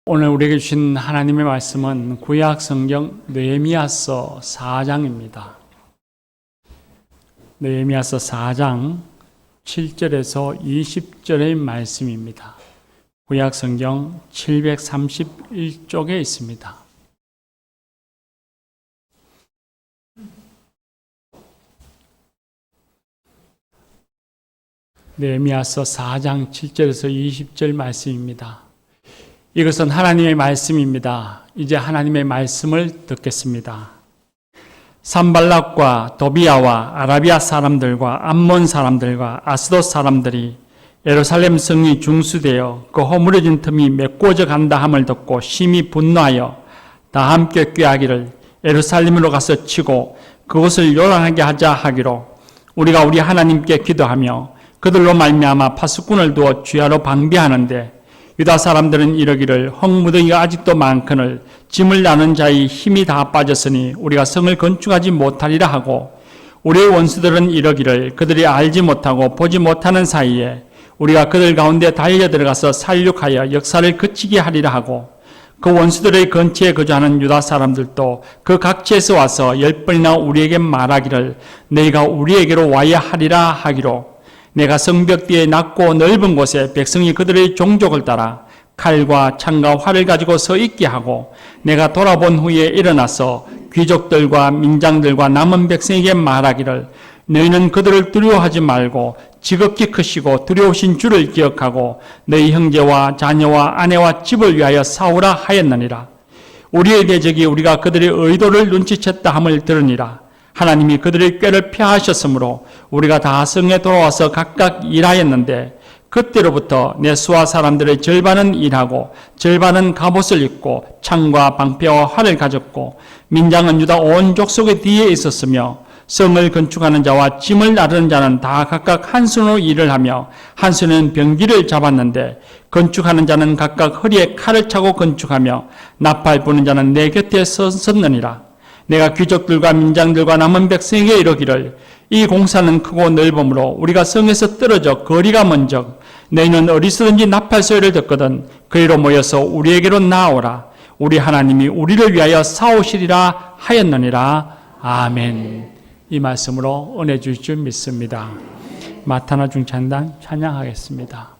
오늘 우리에게 주신 하나님의 말씀은 구약 성경 느헤미야서 4장입니다. 느헤미야서 4장 7절에서 20절의 말씀입니다. 구약 성경 731쪽에 있습니다. 느헤미야서 4장 7절에서 20절 말씀입니다. 이것은 하나님의 말씀입니다. 이제 하나님의 말씀을 듣겠습니다. 산발락과 도비아와 아라비아 사람들과 암몬 사람들과 아스돗 사람들이 예루살렘 성이 중수되어 그 허물어진 틈이 메꿔져 간다 함을 듣고 심히 분노하여 다 함께 꾀하기를 예루살렘으로 가서 치고 그곳을 요란하게 하자 하기로 우리가 우리 하나님께 기도하며 그들로 말미암아 파수꾼을 두어 주야로 방비하는데 유다 사람들은 이러기를 흙무더기가 아직도 많거늘 짐을 나는 자의 힘이 다 빠졌으니 우리가 성을 건축하지 못하리라 하고 우리의 원수들은 이러기를 그들이 알지 못하고 보지 못하는 사이에 우리가 그들 가운데 달려 들어가서 살육하여 역사를 그치게 하리라 하고 그 원수들의 근처에 거주하는 유다 사람들도 그 각지에서 와서 10번이나 우리에게 말하기를 너희가 우리에게로 와야 하리라 하기로 내가 성벽 뒤에 낮고 넓은 곳에 백성이 그들의 종족을 따라 칼과 창과 활을 가지고 서 있게 하고 내가 돌아본 후에 일어나서 귀족들과 민장들과 남은 백성에게 말하기를 너희는 그들을 두려워하지 말고 지극히 크시고 두려우신 주를 기억하고 너희 형제와 자녀와 아내와 집을 위하여 싸우라 하였느니라. 우리의 대적이 우리가 그들의 의도를 눈치챘다 함을 들으니라. 하나님이 그들의 꾀를 피하셨으므로 우리가 다 성에 돌아와서 각각 일하였는데 그때로부터 내 수하 사람들의 절반은 일하고 절반은 갑옷을 입고 창과 방패와 활을 가졌고 민장은 유다 온 족속의 뒤에 있었으며 성을 건축하는 자와 짐을 나르는 자는 다 각각 한 손으로 일을 하며 한 손은 병기를 잡았는데 건축하는 자는 각각 허리에 칼을 차고 건축하며 나팔 부는 자는 내 곁에 섰느니라. 내가 귀족들과 민장들과 남은 백성에게 이르기를 이 공사는 크고 넓음으로 우리가 성에서 떨어져 거리가 먼적 너희는 어디서든지 나팔 소리를 듣거든 그리로 모여서 우리에게로 나오라. 우리 하나님이 우리를 위하여 싸우시리라 하였느니라. 아멘. 이 말씀으로 은혜 주실 줄 믿습니다. 마타나 중찬단 찬양하겠습니다.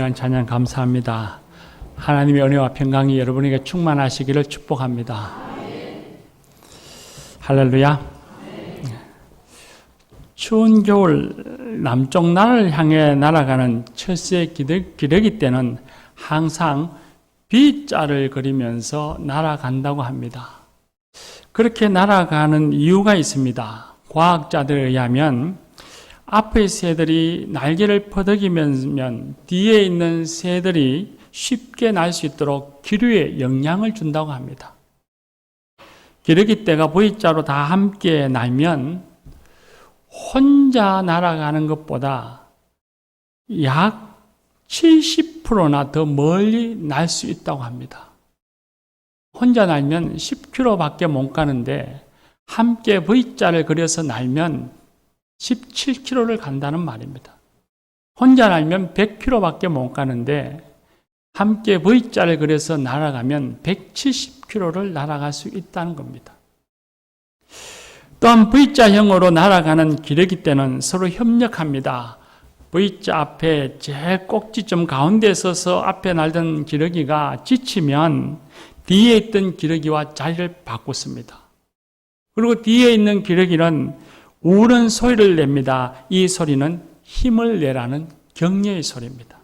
귀한 찬양 감사합니다. 하나님의 은혜와 평강이 여러분에게 충만하시기를 축복합니다. 할렐루야. 추운 겨울 남쪽 나라를 향해 날아가는 철새 기러기 때는 항상 B자를 그리면서 날아간다고 합니다. 그렇게 날아가는 이유가 있습니다. 과학자들에 의하면 앞의 새들이 날개를 퍼덕이면 뒤에 있는 새들이 쉽게 날 수 있도록 기류에 영향을 준다고 합니다. 기러기떼가 V자로 다 함께 날면 혼자 날아가는 것보다 약 70%나 더 멀리 날 수 있다고 합니다. 혼자 날면 10km밖에 못 가는데 함께 V자를 그려서 날면 17km를 간다는 말입니다. 혼자 날면 100km밖에 못 가는데 함께 V자를 그려서 날아가면 170km를 날아갈 수 있다는 겁니다. 또한 V자형으로 날아가는 기러기떼는 서로 협력합니다. V자 앞에 제일 꼭지점 가운데에 서서 앞에 날던 기러기가 지치면 뒤에 있던 기러기와 자리를 바꿨습니다. 그리고 뒤에 있는 기러기는 우는 소리를 냅니다. 이 소리는 힘을 내라는 격려의 소리입니다.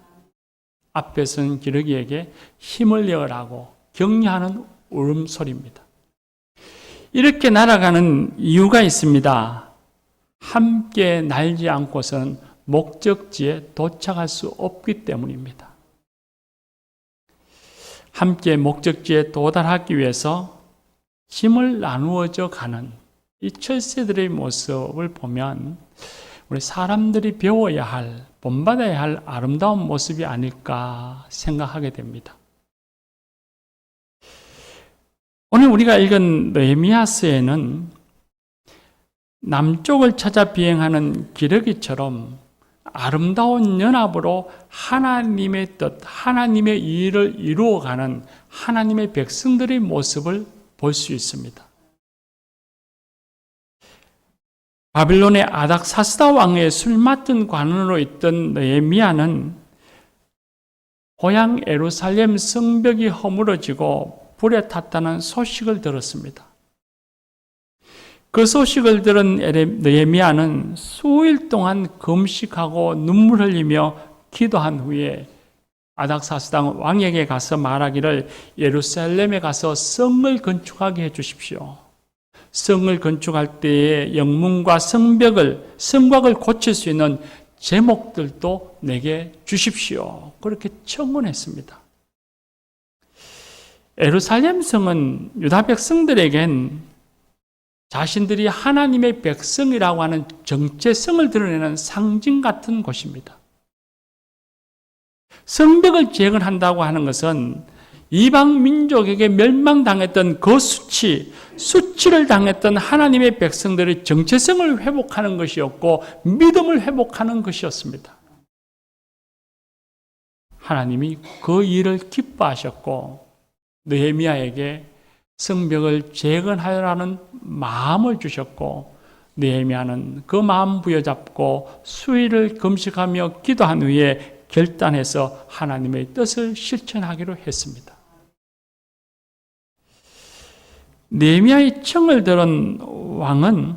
앞에 선 기러기에게 힘을 내어라고 격려하는 울음소리입니다. 이렇게 날아가는 이유가 있습니다. 함께 날지 않고선 목적지에 도착할 수 없기 때문입니다. 함께 목적지에 도달하기 위해서 힘을 나누어져 가는 이 철새들의 모습을 보면 우리 사람들이 배워야 할, 본받아야 할 아름다운 모습이 아닐까 생각하게 됩니다. 오늘 우리가 읽은 느헤미야서에는 남쪽을 찾아 비행하는 기러기처럼 아름다운 연합으로 하나님의 뜻, 하나님의 일을 이루어가는 하나님의 백성들의 모습을 볼 수 있습니다. 바빌론의 아닥사스다 왕의 술 맡은 관원으로 있던 느헤미야는 고향 예루살렘 성벽이 허물어지고 불에 탔다는 소식을 들었습니다. 그 소식을 들은 느헤미야는 수일 동안 금식하고 눈물 흘리며 기도한 후에 아닥사스다 왕에게 가서 말하기를 예루살렘에 가서 성을 건축하게 해 주십시오. 성을 건축할 때에 영문과 성곽을 고칠 수 있는 제목들도 내게 주십시오. 그렇게 청원했습니다. 예루살렘 성은 유다 백성들에겐 자신들이 하나님의 백성이라고 하는 정체성을 드러내는 상징 같은 곳입니다. 성벽을 재건한다고 하는 것은 이방 민족에게 멸망당했던 그 수치를 당했던 하나님의 백성들의 정체성을 회복하는 것이었고 믿음을 회복하는 것이었습니다. 하나님이 그 일을 기뻐하셨고 느헤미야에게 성벽을 재건하라는 마음을 주셨고 느헤미야는 그 마음 부여잡고 수일을 금식하며 기도한 후에 결단해서 하나님의 뜻을 실천하기로 했습니다. 느헤미야의 청을 들은 왕은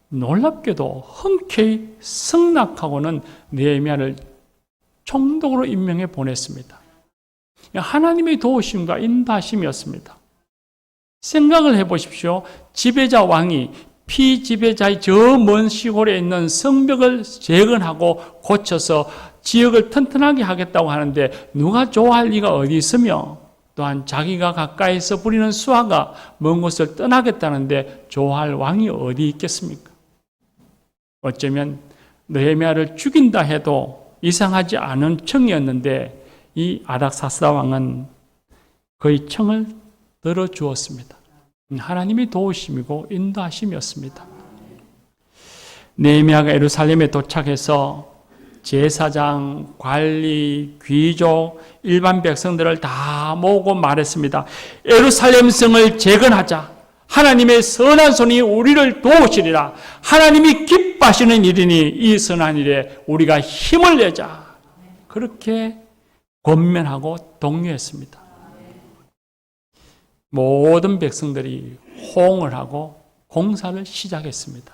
놀랍게도 흔쾌히 승낙하고는 느헤미야를 총독으로 임명해 보냈습니다. 하나님의 도우심과 인도하심이었습니다. 생각을 해보십시오. 지배자 왕이 피지배자의 저 먼 시골에 있는 성벽을 재건하고 고쳐서 지역을 튼튼하게 하겠다고 하는데 누가 좋아할 리가 어디 있으며 또한 자기가 가까이서 부리는 수하가 먼 곳을 떠나겠다는데 좋아할 왕이 어디 있겠습니까? 어쩌면 느헤미야를 죽인다 해도 이상하지 않은 청이었는데 이 아닥사스다 왕은 그의 청을 들어주었습니다. 하나님의 도우심이고 인도하심이었습니다. 느헤미야가 예루살렘에 도착해서 제사장, 관리, 귀족, 일반 백성들을 다 모으고 말했습니다. 예루살렘 성을 재건하자. 하나님의 선한 손이 우리를 도우시리라. 하나님이 기뻐하시는 일이니 이 선한 일에 우리가 힘을 내자. 그렇게 권면하고 독려했습니다. 모든 백성들이 호응을 하고 공사를 시작했습니다.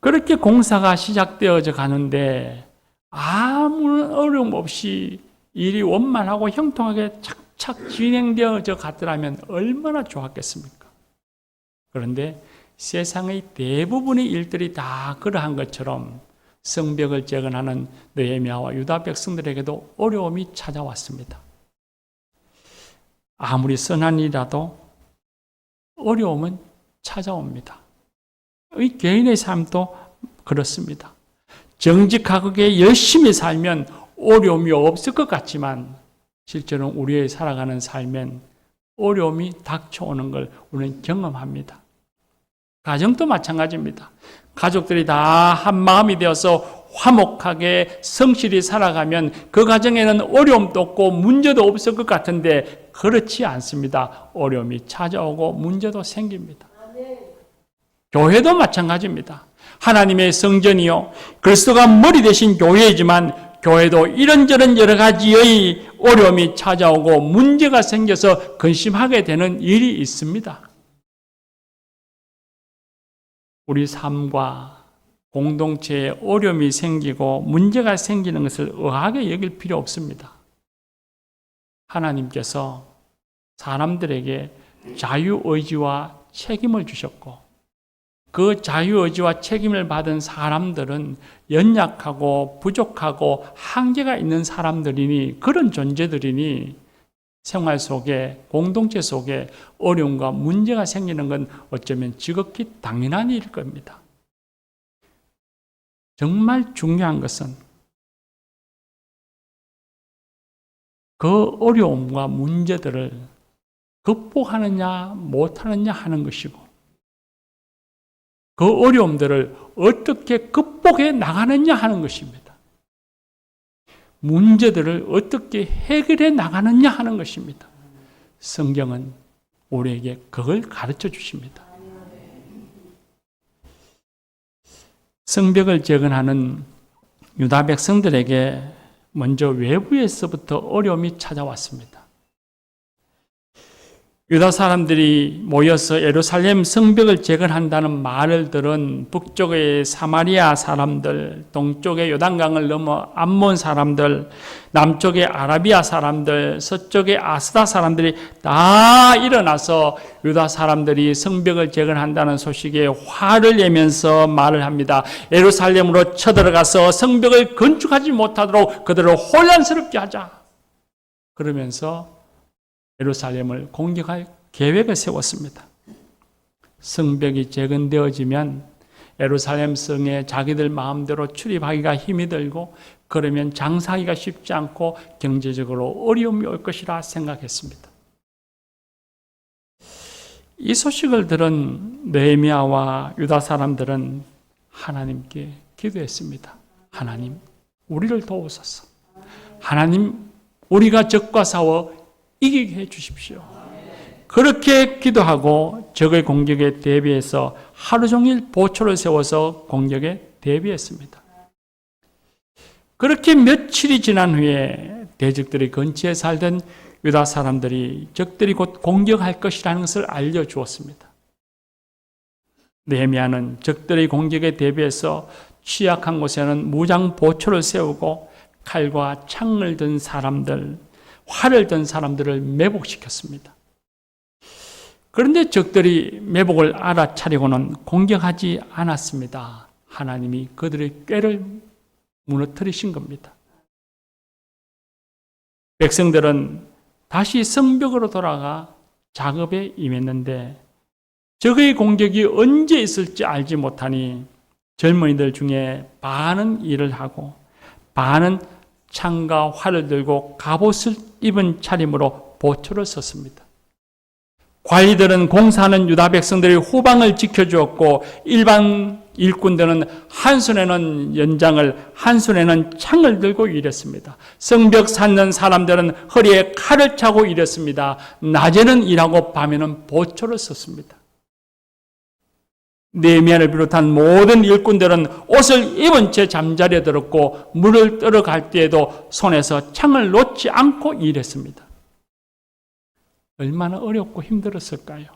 그렇게 공사가 시작되어져 가는데 아무런 어려움 없이 일이 원만하고 형통하게 착착 진행되어져 갔더라면 얼마나 좋았겠습니까? 그런데 세상의 대부분의 일들이 다 그러한 것처럼 성벽을 재건하는 느헤미야와 유다 백성들에게도 어려움이 찾아왔습니다. 아무리 선한 일이라도 어려움은 찾아옵니다. 이 개인의 삶도 그렇습니다. 정직하게 열심히 살면 어려움이 없을 것 같지만 실제로는 우리의 살아가는 삶엔 어려움이 닥쳐오는 걸 우리는 경험합니다. 가정도 마찬가지입니다. 가족들이 다 한 마음이 되어서 화목하게 성실히 살아가면 그 가정에는 어려움도 없고 문제도 없을 것 같은데 그렇지 않습니다. 어려움이 찾아오고 문제도 생깁니다. 교회도 마찬가지입니다. 하나님의 성전이요, 그리스도가 머리 대신 교회이지만 교회도 이런저런 여러 가지의 어려움이 찾아오고 문제가 생겨서 근심하게 되는 일이 있습니다. 우리 삶과 공동체에 어려움이 생기고 문제가 생기는 것을 의아하게 여길 필요 없습니다. 하나님께서 사람들에게 자유의지와 책임을 주셨고 그 자유의지와 책임을 받은 사람들은 연약하고 부족하고 한계가 있는 사람들이니 그런 존재들이니 생활 속에 공동체 속에 어려움과 문제가 생기는 건 어쩌면 지극히 당연한 일일 겁니다. 정말 중요한 것은 그 어려움과 문제들을 극복하느냐 못하느냐 하는 것이고 그 어려움들을 어떻게 극복해 나가느냐 하는 것입니다. 문제들을 어떻게 해결해 나가느냐 하는 것입니다. 성경은 우리에게 그걸 가르쳐 주십니다. 성벽을 재건하는 유다 백성들에게 먼저 외부에서부터 어려움이 찾아왔습니다. 유다 사람들이 모여서 예루살렘 성벽을 재건한다는 말을 들은 북쪽의 사마리아 사람들, 동쪽의 요단강을 넘어 암몬 사람들, 남쪽의 아라비아 사람들, 서쪽의 아스다 사람들이 다 일어나서 유다 사람들이 성벽을 재건한다는 소식에 화를 내면서 말을 합니다. 예루살렘으로 쳐들어가서 성벽을 건축하지 못하도록 그들을 혼란스럽게 하자. 그러면서 예루살렘을 공격할 계획을 세웠습니다. 성벽이 재건되어지면 예루살렘 성에 자기들 마음대로 출입하기가 힘이 들고 그러면 장사하기가 쉽지 않고 경제적으로 어려움이 올 것이라 생각했습니다. 이 소식을 들은 느헤미야와 유다 사람들은 하나님께 기도했습니다. 하나님, 우리를 도우소서. 하나님, 우리가 적과 싸워 이기게 해 주십시오. 그렇게 기도하고 적의 공격에 대비해서 하루 종일 보초를 세워서 공격에 대비했습니다. 그렇게 며칠이 지난 후에 대적들의 근처에 살던 유다 사람들이 적들이 곧 공격할 것이라는 것을 알려주었습니다. 느헤미야는 적들의 공격에 대비해서 취약한 곳에는 무장 보초를 세우고 칼과 창을 든 사람들, 활을 든 사람들을 매복시켰습니다. 그런데 적들이 매복을 알아차리고는 공격하지 않았습니다. 하나님이 그들의 꾀를 무너뜨리신 겁니다. 백성들은 다시 성벽으로 돌아가 작업에 임했는데 적의 공격이 언제 있을지 알지 못하니 젊은이들 중에 반은 일을 하고 반은 창과 활을 들고 갑옷을 입은 차림으로 보초를 섰습니다. 관리들은 공사하는 유다 백성들의 후방을 지켜주었고 일반 일꾼들은 한 손에는 연장을 한 손에는 창을 들고 일했습니다. 성벽 쌓는 사람들은 허리에 칼을 차고 일했습니다. 낮에는 일하고 밤에는 보초를 섰습니다. 느헤미야를 비롯한 모든 일꾼들은 옷을 입은 채 잠자리에 들었고 물을 떨어갈 때에도 손에서 창을 놓지 않고 일했습니다. 얼마나 어렵고 힘들었을까요?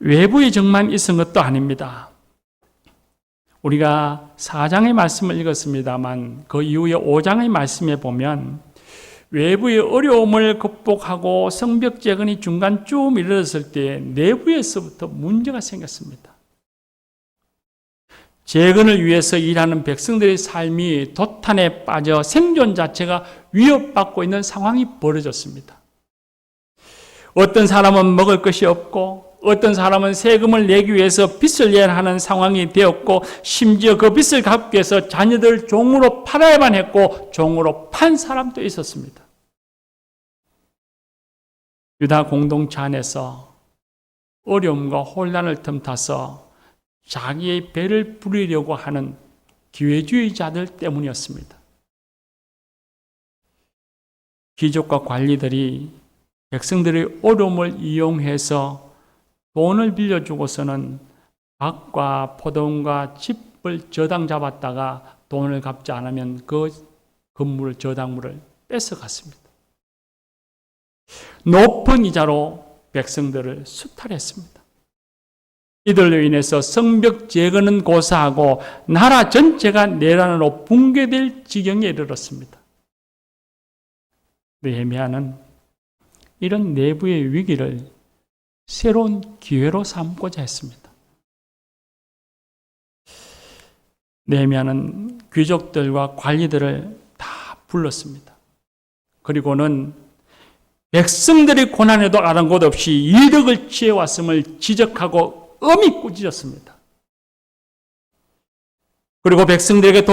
외부의 적만 있은 것도 아닙니다. 우리가 4장의 말씀을 읽었습니다만 그 이후에 5장의 말씀에 보면 외부의 어려움을 극복하고 성벽 재건이 중간쯤 이르렀을 때 내부에서부터 문제가 생겼습니다. 재건을 위해서 일하는 백성들의 삶이 도탄에 빠져 생존 자체가 위협받고 있는 상황이 벌어졌습니다. 어떤 사람은 먹을 것이 없고 어떤 사람은 세금을 내기 위해서 빚을 내야 하는 상황이 되었고 심지어 그 빚을 갚기 위해서 자녀들 종으로 팔아야만 했고 종으로 판 사람도 있었습니다. 유다 공동체 안에서 어려움과 혼란을 틈타서 자기의 배를 부리려고 하는 기회주의자들 때문이었습니다. 귀족과 관리들이 백성들의 어려움을 이용해서 돈을 빌려주고서는 밭과 포도원과 집을 저당 잡았다가 돈을 갚지 않으면 그 건물을, 저당물을 뺏어갔습니다. 높은 이자로 백성들을 수탈했습니다. 이들로 인해서 성벽 재건은 고사하고 나라 전체가 내란으로 붕괴될 지경에 이르렀습니다. 느헤미야는 이런 내부의 위기를 새로운 기회로 삼고자 했습니다. 느헤미야는 귀족들과 관리들을 다 불렀습니다. 그리고는 백성들의 고난에도 아랑곳 없이 이득을 취해왔음을 지적하고 엄히 꾸짖었습니다. 그리고 백성들에게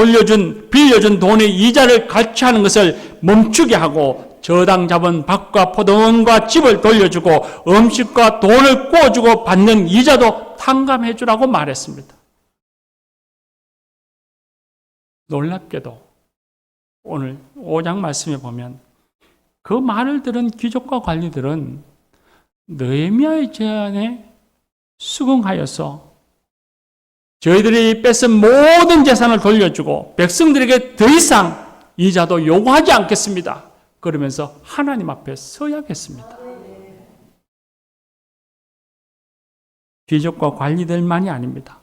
빌려준 돈의 이자를 갈취하는 것을 멈추게 하고 저당 잡은 밭과 포도원과 집을 돌려주고 음식과 돈을 구워주고 받는 이자도 탕감해 주라고 말했습니다. 놀랍게도 오늘 5장 말씀에 보면 그 말을 들은 귀족과 관리들은 느헤미야의 제안에 수긍하여서 저희들이 뺏은 모든 재산을 돌려주고 백성들에게 더 이상 이자도 요구하지 않겠습니다. 그러면서 하나님 앞에 서야겠습니다. 귀족과 관리들만이 아닙니다.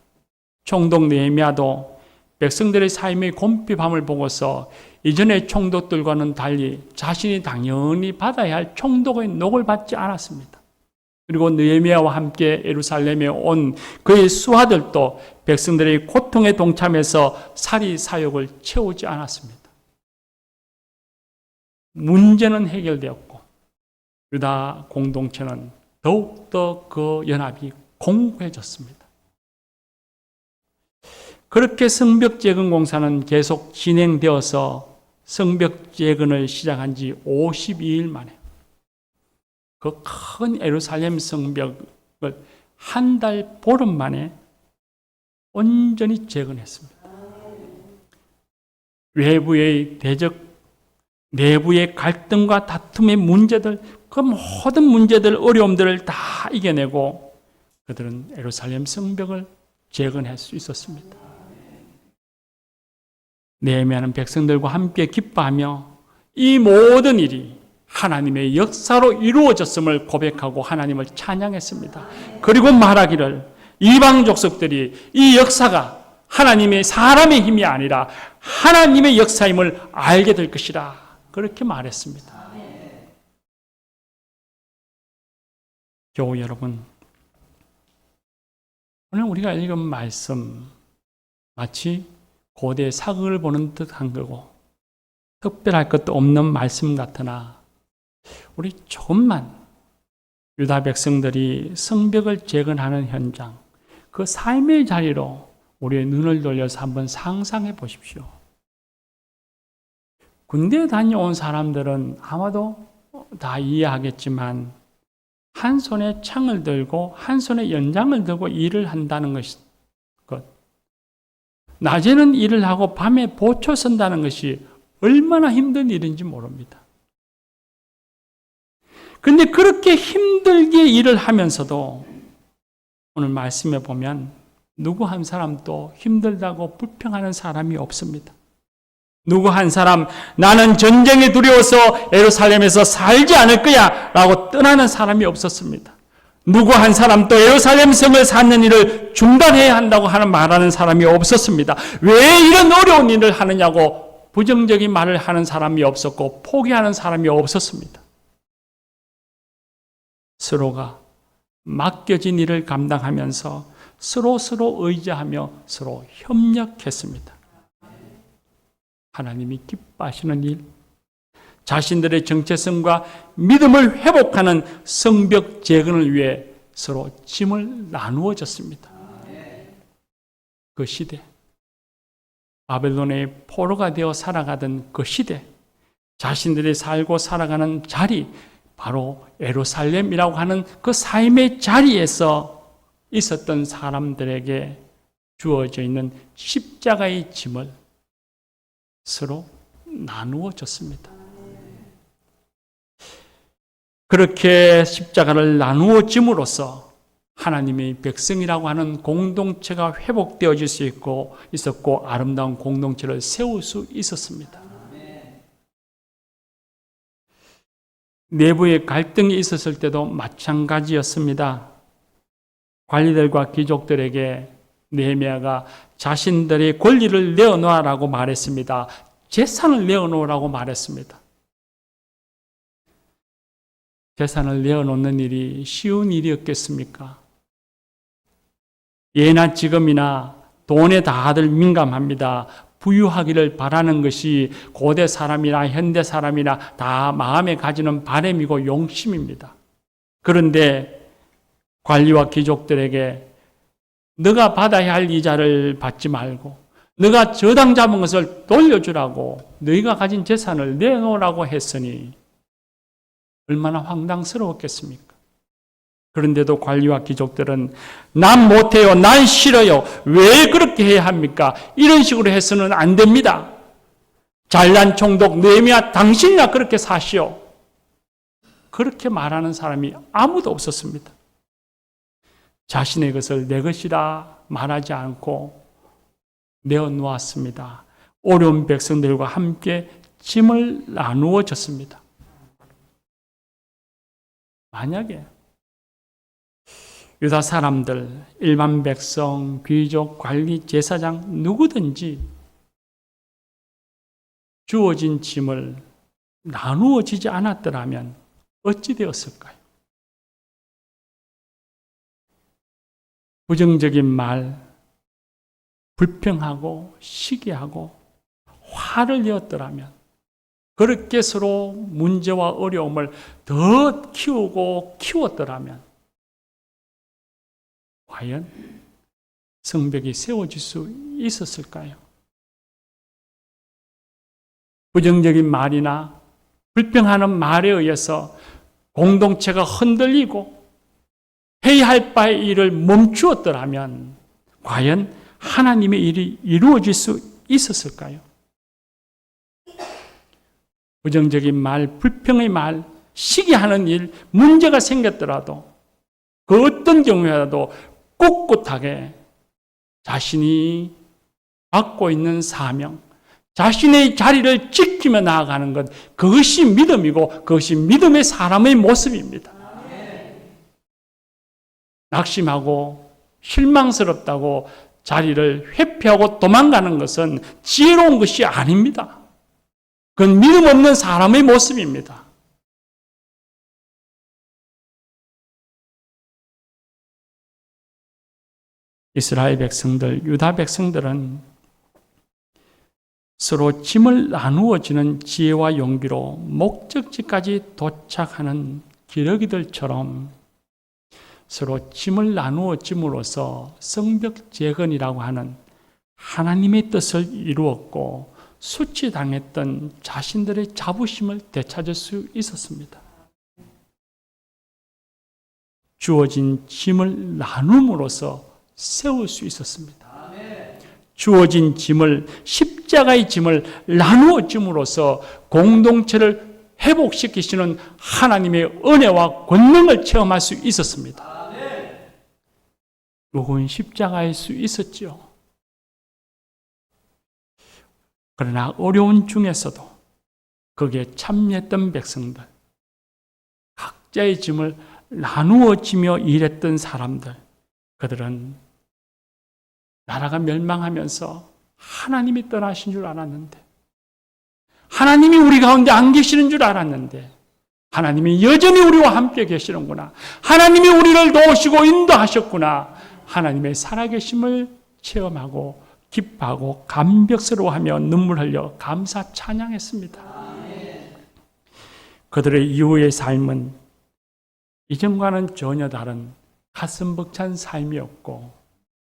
총독 느헤미야도 백성들의 삶의 곰핍함을 보고서 이전의 총독들과는 달리 자신이 당연히 받아야 할 총독의 녹을 받지 않았습니다. 그리고 느헤미야와 함께 예루살렘에 온 그의 수하들도 백성들의 고통에 동참해서 살이 사욕을 채우지 않았습니다. 문제는 해결되었고 유다 공동체는 더욱더 그 연합이 공고해졌습니다. 그렇게 성벽 재건 공사는 계속 진행되어서 성벽 재건을 시작한 지 52일 만에 그 큰 예루살렘 성벽을 한 달 보름 만에 온전히 재건했습니다. 외부의 대적, 내부의 갈등과 다툼의 문제들, 그 모든 문제들, 어려움들을 다 이겨내고 그들은 예루살렘 성벽을 재건할 수 있었습니다. 느헤미야는 백성들과 함께 기뻐하며 이 모든 일이 하나님의 역사로 이루어졌음을 고백하고 하나님을 찬양했습니다. 그리고 말하기를 이방 족속들이 이 역사가 하나님의 사람의 힘이 아니라 하나님의 역사임을 알게 될 것이라 그렇게 말했습니다. 교우 여러분, 오늘 우리가 읽은 말씀 마치 고대 사극을 보는 듯한 거고 특별할 것도 없는 말씀 같으나 우리 조금만 유다 백성들이 성벽을 재건하는 현장, 그 삶의 자리로 우리의 눈을 돌려서 한번 상상해 보십시오. 군대에 다녀온 사람들은 아마도 다 이해하겠지만 한 손에 창을 들고 한 손에 연장을 들고 일을 한다는 것, 낮에는 일을 하고 밤에 보초 선다는 것이 얼마나 힘든 일인지 모릅니다. 그런데 그렇게 힘들게 일을 하면서도 오늘 말씀에 보면 누구 한 사람도 힘들다고 불평하는 사람이 없습니다. 누구 한 사람 나는 전쟁이 두려워서 예루살렘에서 살지 않을 거야 라고 떠나는 사람이 없었습니다. 누구 한 사람도 예루살렘 성을 쌓는 일을 중단해야 한다고 말하는 사람이 없었습니다. 왜 이런 어려운 일을 하느냐고 부정적인 말을 하는 사람이 없었고 포기하는 사람이 없었습니다. 서로가 맡겨진 일을 감당하면서 서로 의지하며 서로 협력했습니다. 하나님이 기뻐하시는 일, 자신들의 정체성과 믿음을 회복하는 성벽 재건을 위해 서로 짐을 나누어 줬습니다. 그 시대, 바벨론의 포로가 되어 살아가던 그 시대, 자신들이 살고 살아가는 자리, 바로 예루살렘이라고 하는 그 삶의 자리에서 있었던 사람들에게 주어져 있는 십자가의 짐을 서로 나누어 줬습니다. 그렇게 십자가를 나누어 짐으로써 하나님의 백성이라고 하는 공동체가 회복되어질 수 있었고 아름다운 공동체를 세울 수 있었습니다. 내부의 갈등이 있었을 때도 마찬가지였습니다. 관리들과 귀족들에게 느헤미야가 자신들의 권리를 내어놓으라고 말했습니다. 재산을 내어놓으라고 말했습니다. 재산을 내어놓는 일이 쉬운 일이었겠습니까? 예나 지금이나 돈에 다들 민감합니다. 부유하기를 바라는 것이 고대 사람이나 현대 사람이나 다 마음에 가지는 바람이고 용심입니다. 그런데 관리와 귀족들에게 너가 받아야 할 이자를 받지 말고 너가 저당 잡은 것을 돌려주라고 너희가 가진 재산을 내놓으라고 했으니 얼마나 황당스러웠겠습니까? 그런데도 관리와 귀족들은 난 못해요, 난 싫어요, 왜 그렇게 해야 합니까? 이런 식으로 해서는 안 됩니다. 잘난 총독 느헤미야 당신이나 그렇게 사시오. 그렇게 말하는 사람이 아무도 없었습니다. 자신의 것을 내 것이라 말하지 않고 내어놓았습니다. 어려운 백성들과 함께 짐을 나누어 줬습니다. 만약에 유다 사람들, 일반 백성, 귀족, 관리, 제사장 누구든지 주어진 짐을 나누어지지 않았더라면 어찌 되었을까요? 부정적인 말, 불평하고 시기하고 화를 내었더라면 그렇게 서로 문제와 어려움을 더 키우고 키웠더라면 과연 성벽이 세워질 수 있었을까요? 부정적인 말이나 불평하는 말에 의해서 공동체가 흔들리고 해야 할 바의 일을 멈추었더라면 과연 하나님의 일이 이루어질 수 있었을까요? 부정적인 말, 불평의 말, 시기하는 일, 문제가 생겼더라도 그 어떤 경우에라도 꿋꿋하게 자신이 갖고 있는 사명, 자신의 자리를 지키며 나아가는 것, 그것이 믿음이고 그것이 믿음의 사람의 모습입니다. 낙심하고 실망스럽다고 자리를 회피하고 도망가는 것은 지혜로운 것이 아닙니다. 그건 믿음 없는 사람의 모습입니다. 이스라엘 백성들, 유다 백성들은 서로 짐을 나누어지는 지혜와 용기로 목적지까지 도착하는 기러기들처럼 서로 짐을 나누어짐으로써 성벽 재건이라고 하는 하나님의 뜻을 이루었고 수치당했던 자신들의 자부심을 되찾을 수 있었습니다. 주어진 짐을 나눔으로써 세울 수 있었습니다. 주어진 짐을, 십자가의 짐을 나누어 짐으로써 공동체를 회복시키시는 하나님의 은혜와 권능을 체험할 수 있었습니다. 무거운 십자가일 수 있었지요. 그러나 어려운 중에서도 거기에 참여했던 백성들, 각자의 짐을 나누어 지며 일했던 사람들, 그들은 나라가 멸망하면서 하나님이 떠나신 줄 알았는데, 하나님이 우리 가운데 안 계시는 줄 알았는데, 하나님이 여전히 우리와 함께 계시는구나, 하나님이 우리를 도우시고 인도하셨구나, 하나님의 살아계심을 체험하고 기뻐하고 감격스러워하며 눈물 흘려 감사 찬양했습니다. 그들의 이후의 삶은 이전과는 전혀 다른 가슴 벅찬 삶이었고,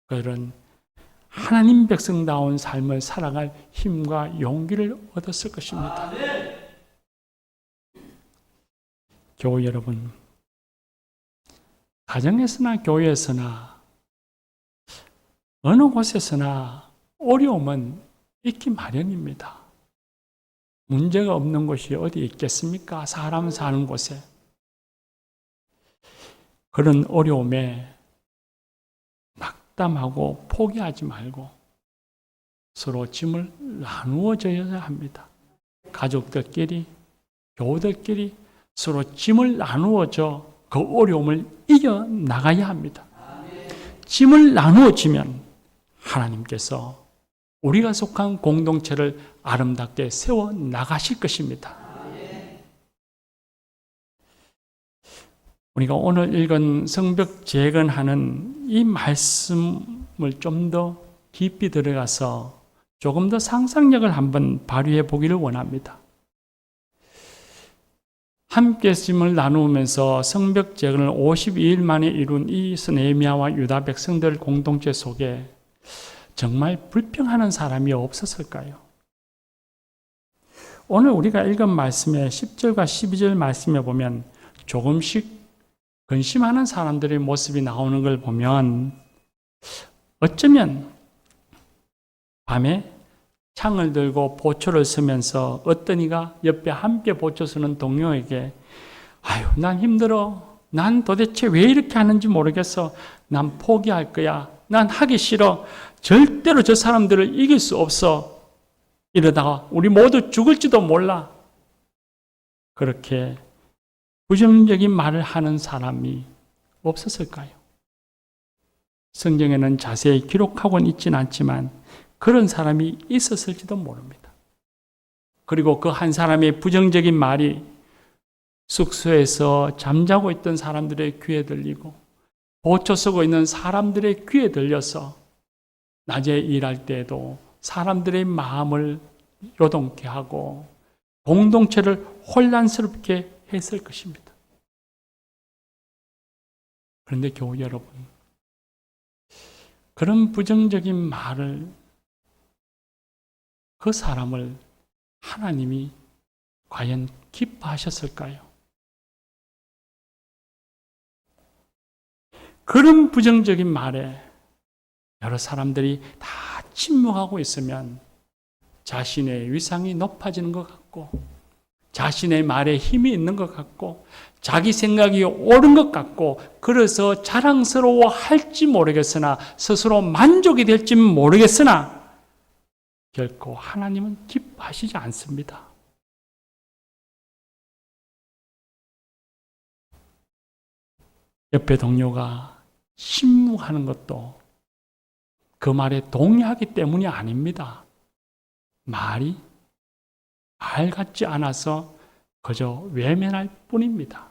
그들은 하나님 백성다운 삶을 살아갈 힘과 용기를 얻었을 것입니다. 교우 여러분, 가정에서나 교회에서나 어느 곳에서나 어려움은 있기 마련입니다. 문제가 없는 곳이 어디 있겠습니까? 사람 사는 곳에. 그런 어려움에 낙담하고 포기하지 말고 서로 짐을 나누어줘야 합니다. 가족들끼리, 교우들끼리 서로 짐을 나누어줘 그 어려움을 이겨나가야 합니다. 짐을 나누어지면 하나님께서 우리가 속한 공동체를 아름답게 세워 나가실 것입니다. 우리가 오늘 읽은 성벽 재건하는 이 말씀을 좀 더 깊이 들어가서 조금 더 상상력을 한번 발휘해 보기를 원합니다. 함께 짐을 나누면서 성벽 재건을 52일 만에 이룬 이 느헤미야와 유다 백성들 공동체 속에 정말 불평하는 사람이 없었을까요? 오늘 우리가 읽은 말씀의 10절과 12절 말씀에 보면 조금씩 근심하는 사람들의 모습이 나오는 걸 보면 어쩌면 밤에 창을 들고 보초를 서면서 어떤 이가 옆에 함께 보초 서는 동료에게 아유, 난 힘들어. 난 도대체 왜 이렇게 하는지 모르겠어. 난 포기할 거야. 난 하기 싫어. 절대로 저 사람들을 이길 수 없어. 이러다가 우리 모두 죽을지도 몰라. 그렇게 부정적인 말을 하는 사람이 없었을까요? 성경에는 자세히 기록하고는 있지는 않지만 그런 사람이 있었을지도 모릅니다. 그리고 그 한 사람의 부정적인 말이 숙소에서 잠자고 있던 사람들의 귀에 들리고 보초 서고 있는 사람들의 귀에 들려서 낮에 일할 때에도 사람들의 마음을 요동케 하고 공동체를 혼란스럽게 했을 것입니다. 그런데 교우 여러분, 그런 부정적인 말을 그 사람을 하나님이 과연 기뻐하셨을까요? 그런 부정적인 말에 여러 사람들이 다 침묵하고 있으면 자신의 위상이 높아지는 것 같고 자신의 말에 힘이 있는 것 같고 자기 생각이 옳은 것 같고 그래서 자랑스러워할지 모르겠으나 스스로 만족이 될지 모르겠으나 결코 하나님은 기뻐하시지 않습니다. 옆에 동료가 침묵하는 것도 그 말에 동의하기 때문이 아닙니다. 말이 말 같지 않아서 그저 외면할 뿐입니다.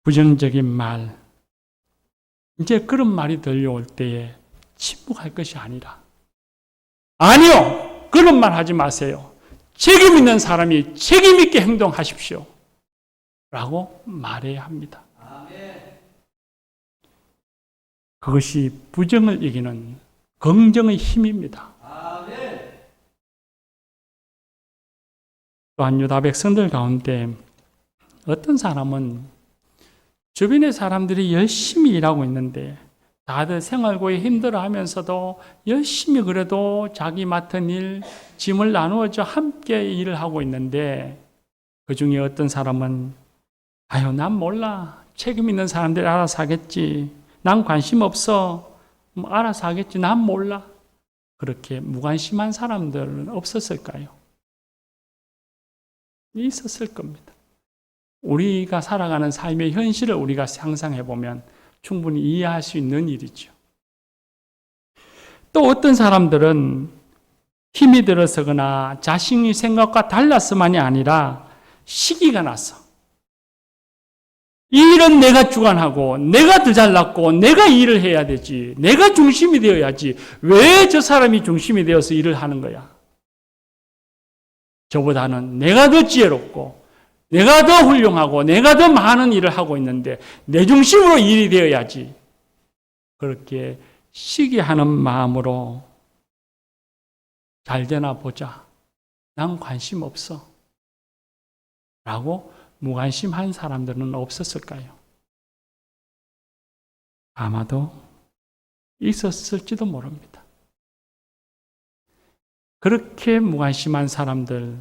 부정적인 말, 이제 그런 말이 들려올 때에 침묵할 것이 아니라 아니요! 그런 말 하지 마세요. 책임 있는 사람이 책임 있게 행동하십시오. 라고 말해야 합니다. 그것이 부정을 이기는 긍정의 힘입니다. 또한 유다 백성들 가운데 어떤 사람은 주변의 사람들이 열심히 일하고 있는데 다들 생활고에 힘들어하면서도 열심히 그래도 자기 맡은 일, 짐을 나누어져 함께 일을 하고 있는데 그 중에 어떤 사람은 아유, 난 몰라. 책임 있는 사람들이 알아서 하겠지. 난 관심 없어. 뭐 알아서 하겠지. 난 몰라. 그렇게 무관심한 사람들은 없었을까요? 있었을 겁니다. 우리가 살아가는 삶의 현실을 우리가 상상해 보면 충분히 이해할 수 있는 일이죠. 또 어떤 사람들은 힘이 들어서거나 자신의 생각과 달라서만이 아니라 시기가 나서 이 일은 내가 주관하고 내가 더 잘났고 내가 일을 해야 되지. 내가 중심이 되어야지. 왜 저 사람이 중심이 되어서 일을 하는 거야? 저보다는 내가 더 지혜롭고 내가 더 훌륭하고 내가 더 많은 일을 하고 있는데 내 중심으로 일이 되어야지. 그렇게 시기하는 마음으로 잘 되나 보자. 난 관심 없어. 라고 무관심한 사람들은 없었을까요? 아마도 있었을지도 모릅니다. 그렇게 무관심한 사람들,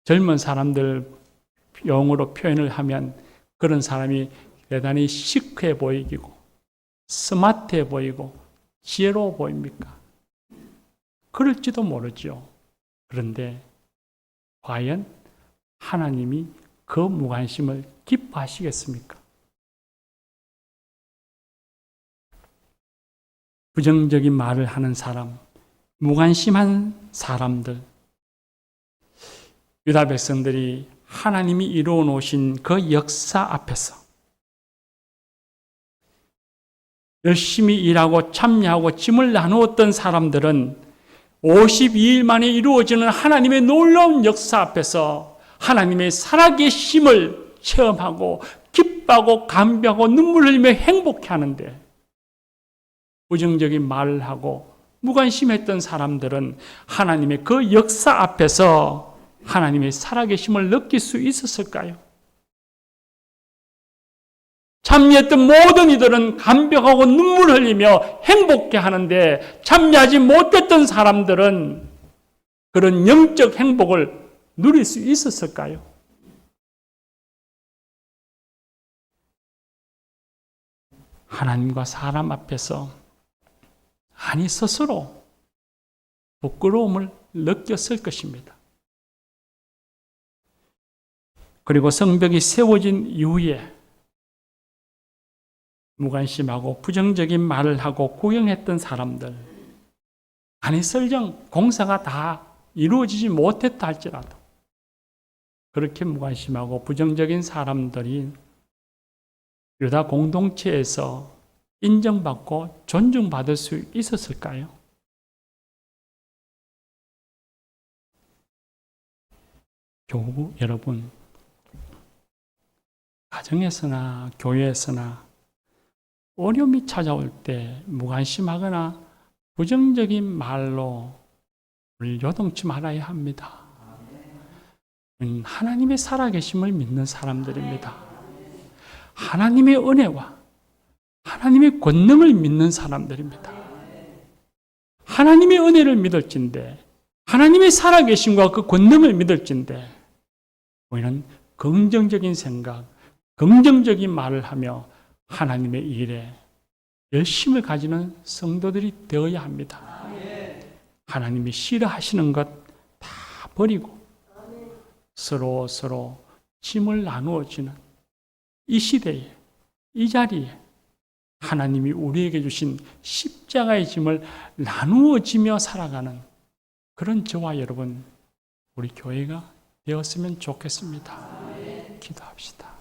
젊은 사람들 영어로 표현을 하면 그런 사람이 대단히 시크해 보이고 스마트해 보이고 지혜로워 보입니까? 그럴지도 모르죠. 그런데 과연 하나님이 그 무관심을 기뻐하시겠습니까? 부정적인 말을 하는 사람, 무관심한 사람들, 유다 백성들이 하나님이 이루어 놓으신 그 역사 앞에서 열심히 일하고 참여하고 짐을 나누었던 사람들은 52일 만에 이루어지는 하나님의 놀라운 역사 앞에서 하나님의 살아계심을 체험하고 기뻐하고 감격하고 눈물 흘리며 행복해 하는데 부정적인 말을 하고 무관심했던 사람들은 하나님의 그 역사 앞에서 하나님의 살아계심을 느낄 수 있었을까요? 참여했던 모든 이들은 감격하고 눈물 흘리며 행복해 하는데 참여하지 못했던 사람들은 그런 영적 행복을 누릴 수 있었을까요? 하나님과 사람 앞에서 아니 스스로 부끄러움을 느꼈을 것입니다. 그리고 성벽이 세워진 이후에 무관심하고 부정적인 말을 하고 구경했던 사람들, 아니 설령 공사가 다 이루어지지 못했다 할지라도 그렇게 무관심하고 부정적인 사람들이 유다 공동체에서 인정받고 존중받을 수 있었을까요? 교우 여러분, 가정에서나 교회에서나 어려움이 찾아올 때 무관심하거나 부정적인 말로 우리 요동치 말아야 합니다. 하나님의 살아계심을 믿는 사람들입니다. 하나님의 은혜와 하나님의 권능을 믿는 사람들입니다. 하나님의 은혜를 믿을진데 하나님의 살아계심과 그 권능을 믿을진데 우리는 긍정적인 생각, 긍정적인 말을 하며 하나님의 일에 열심을 가지는 성도들이 되어야 합니다. 하나님이 싫어하시는 것 다 버리고 서로 짐을 나누어지는 이 시대에, 이 자리에 하나님이 우리에게 주신 십자가의 짐을 나누어지며 살아가는 그런 저와 여러분, 우리 교회가 되었으면 좋겠습니다. 기도합시다.